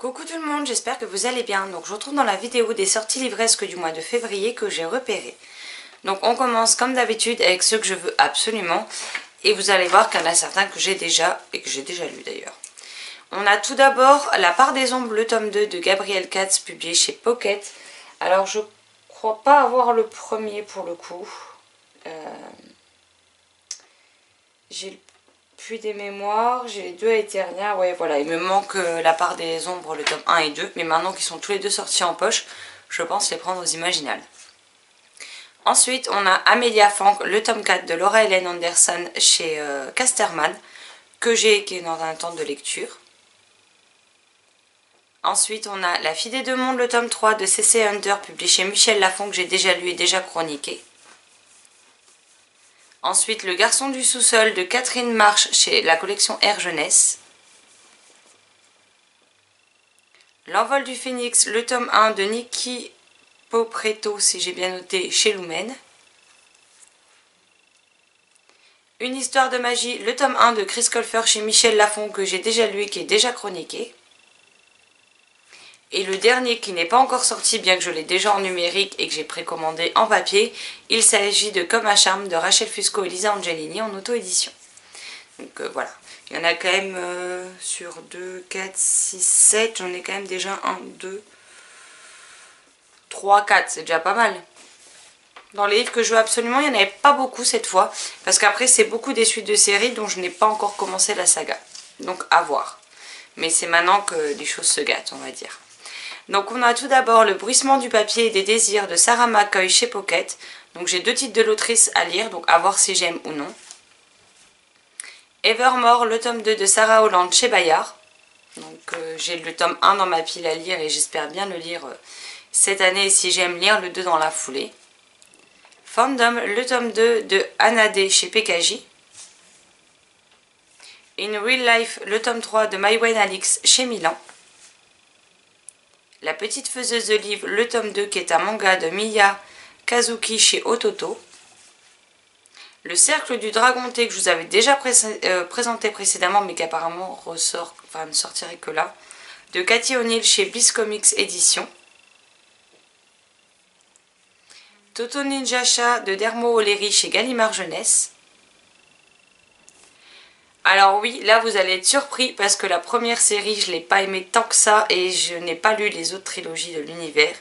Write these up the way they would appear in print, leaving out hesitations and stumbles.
Coucou tout le monde, j'espère que vous allez bien. Donc je vous retrouve dans la vidéo des sorties livresques du mois de février que j'ai repérées. Donc on commence comme d'habitude avec ceux que je veux absolument. Et vous allez voir qu'il y en a certains que j'ai déjà, et que j'ai déjà lu d'ailleurs. On a tout d'abord La part des ombres, le tome 2 de Gabriel Katz, publié chez Pocket. Alors je crois pas avoir le premier pour le coup. J'ai le Puits des mémoires, j'ai les deux à Eternia. Ouais, voilà, il me manque La part des ombres, le tome 1 et 2. Mais maintenant qu'ils sont tous les deux sortis en poche, je pense les prendre aux Imaginales. Ensuite, on a Amelia Fank, le tome 4 de Laura Helen Anderson chez Casterman, que j'ai, qui est dans un attente de lecture. Ensuite, on a La fille des deux mondes, le tome 3 de C.C. Hunter, publié chez Michel Lafon, que j'ai déjà lu et déjà chroniqué. Ensuite, Le garçon du sous-sol de Catherine Marsh chez la collection Air Jeunesse. L'envol du phénix, le tome 1 de Niki Popreto, si j'ai bien noté, chez Lumen. Une histoire de magie, le tome 1 de Chris Colfer chez Michel Lafon, que j'ai déjà lu et qui est déjà chroniqué. Et le dernier qui n'est pas encore sorti, bien que je l'ai déjà en numérique et que j'ai précommandé en papier, il s'agit de Comme un charme de Rachel Fusco et Lisa Angelini en auto-édition. Donc voilà, il y en a quand même sur 2, 4, 6, 7, j'en ai quand même déjà 1, 2, 3, 4, c'est déjà pas mal. Dans les livres que je veux absolument, il n'y en avait pas beaucoup cette fois, parce qu'après c'est beaucoup des suites de séries dont je n'ai pas encore commencé la saga. Donc à voir. Mais c'est maintenant que les choses se gâtent, on va dire. Donc on a tout d'abord Le bruissement du papier et des désirs de Sarah McCoy chez Pocket. Donc j'ai deux titres de l'autrice à lire, donc à voir si j'aime ou non. Evermore, le tome 2 de Sarah Holland chez Bayard. Donc j'ai le tome 1 dans ma pile à lire et j'espère bien le lire cette année si j'aime lire le 2 dans la foulée. Fandom, le tome 2 de Anna D chez PKJ. In Real Life, le tome 3 de Maïwen Alix chez Milan. La petite faiseuse de livres, le tome 2 qui est un manga de Miya Kazuki chez Ototo. Le cercle du dragon thé que je vous avais déjà présenté précédemment mais qui apparemment ressort, enfin ne sortirait que là, de Cathy O'Neill chez Bliss Comics Édition. Toto Ninjacha de Dermo O'Leary chez Gallimard Jeunesse. Alors oui, là vous allez être surpris parce que la première série je ne l'ai pas aimée tant que ça et je n'ai pas lu les autres trilogies de l'univers.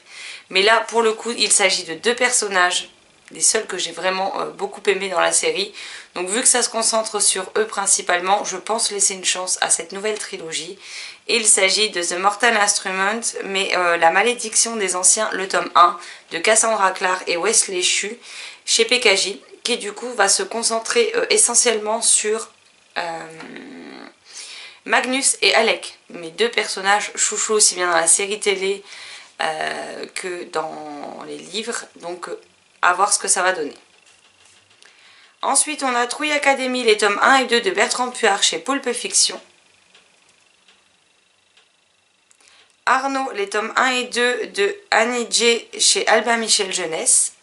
Mais là pour le coup il s'agit de deux personnages, les seuls que j'ai vraiment beaucoup aimés dans la série. Donc vu que ça se concentre sur eux principalement, je pense laisser une chance à cette nouvelle trilogie. Et il s'agit de The Mortal Instrument, mais La malédiction des anciens, le tome 1 de Cassandra Clare et Wesley Chu chez PKJ, qui du coup va se concentrer essentiellement sur Magnus et Alec, mes deux personnages chouchous aussi bien dans la série télé que dans les livres, donc à voir ce que ça va donner. Ensuite on a Trouille Academy, les tomes 1 et 2 de Bertrand Puard chez Pulp Fiction. Arnaud, les tomes 1 et 2 de Annie J chez Albin Michel Jeunesse.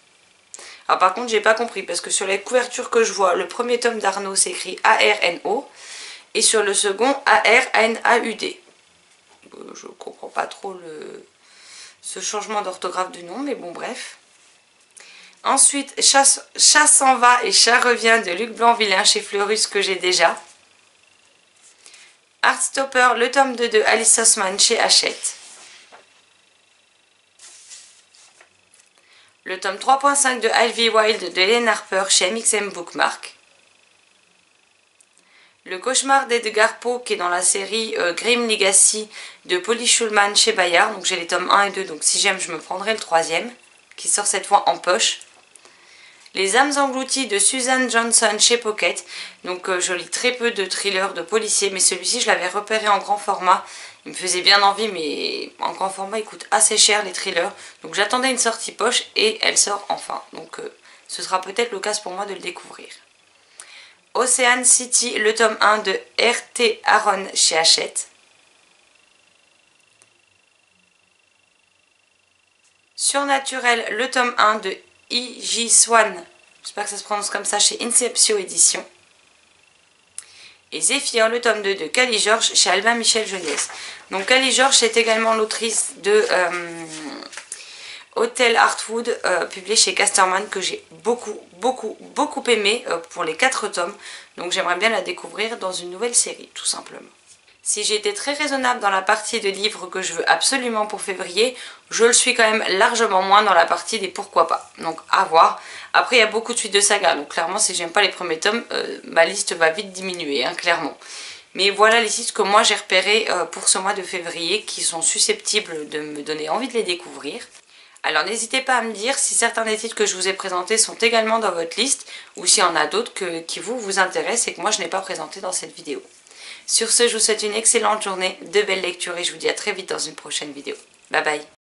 Alors par contre j'ai pas compris parce que sur les couvertures que je vois, le premier tome d'Arnaud s'écrit A-R-N-O et sur le second A-R-N-A-U-D. Je comprends pas trop ce changement d'orthographe du nom, mais bon bref. Ensuite Chat s'en va et Chat revient de Luc Blanc-Villain chez Fleurus que j'ai déjà. Heartstopper, le tome 2 de Alice Oseman chez Hachette. Le tome 3.5 de Ivy Wild de Hélène Harper chez MXM Bookmark. Le cauchemar d'Edgar Poe qui est dans la série Grim Legacy de Polly Schulman chez Bayard. Donc j'ai les tomes 1 et 2, donc si j'aime je me prendrai le troisième qui sort cette fois en poche. Les âmes englouties de Susan Johnson chez Pocket. Donc je lis très peu de thrillers de policiers, mais celui-ci je l'avais repéré en grand format. Il me faisait bien envie, mais en grand format il coûte assez cher les thrillers. Donc j'attendais une sortie poche et elle sort enfin. Donc ce sera peut-être l'occasion pour moi de le découvrir. Ocean City, le tome 1 de R.T. Aaron chez Hachette. Surnaturel, le tome 1 de E.J. Swan, j'espère que ça se prononce comme ça, chez Inception Édition. et Zéphyr, le tome 2 de Kali George chez Albin Michel Jeunesse. Donc Kali George est également l'autrice de Hotel Heartwood, publié chez Casterman, que j'ai beaucoup aimé pour les 4 tomes. Donc j'aimerais bien la découvrir dans une nouvelle série, tout simplement. Si j'ai été très raisonnable dans la partie de livres que je veux absolument pour février, je le suis quand même largement moins dans la partie des pourquoi pas. Donc à voir. Après il y a beaucoup de suites de sagas, donc clairement si j'aime pas les premiers tomes, ma liste va vite diminuer, hein, clairement. Mais voilà les sites que moi j'ai repérés pour ce mois de février qui sont susceptibles de me donner envie de les découvrir. Alors n'hésitez pas à me dire si certains des titres que je vous ai présentés sont également dans votre liste ou s'il y en a d'autres qui vous intéressent et que moi je n'ai pas présenté dans cette vidéo. Sur ce, je vous souhaite une excellente journée, de belles lectures et je vous dis à très vite dans une prochaine vidéo. Bye bye.